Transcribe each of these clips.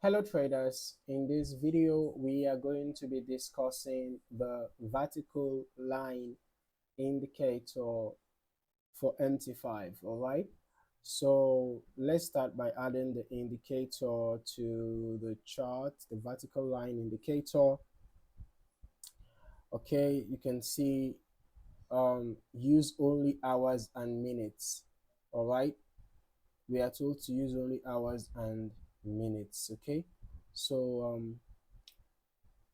Hello traders, in this video we are going to be discussing the vertical line indicator for MT5. All right, so let's start by adding the indicator to the chart, the vertical line indicator. Okay, you can see use only hours and minutes. All right, we are told to use only hours and minutes. Okay, so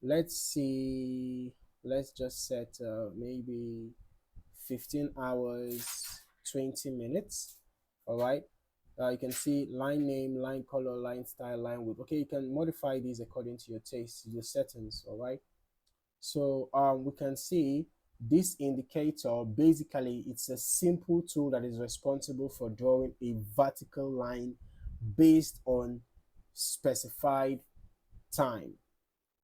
let's see, let's just set maybe 15 hours 20 minutes. All right, you can see line name, line color, line style, line width. Okay, you can modify these according to your taste, your settings. All right, so we can see this indicator. Basically, it's a simple tool that is responsible for drawing a vertical line based on specified time.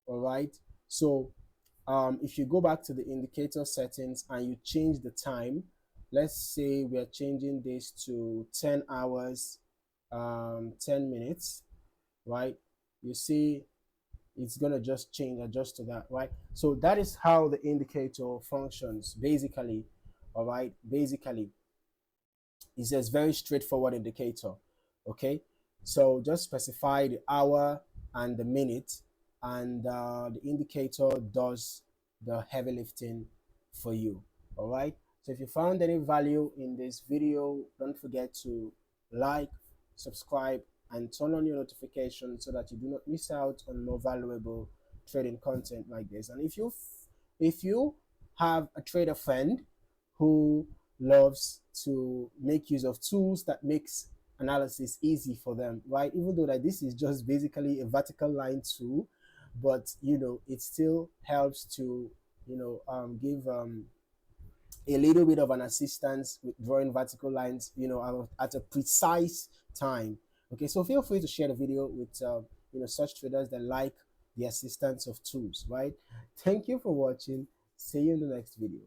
All right, so if you go back to the indicator settings and you change the time, let's say we are changing this to 10 hours 10 minutes, right? You see it's gonna just adjust to that, right? So that is how the indicator functions basically. All right, basically it's a very straightforward indicator. Okay, so just specify the hour and the minute, and the indicator does the heavy lifting for you. All right, so if you found any value in this video, don't forget to like, subscribe, and turn on your notifications so that you do not miss out on more valuable trading content like this. And if you have a trader friend who loves to make use of tools that makes analysis easy for them, right? Even though that this is just basically a vertical line tool, but it still helps to give a little bit of an assistance with drawing vertical lines, at a precise time. Okay, so feel free to share the video with such traders that like the assistance of tools, right? Thank you for watching. See you in the next video.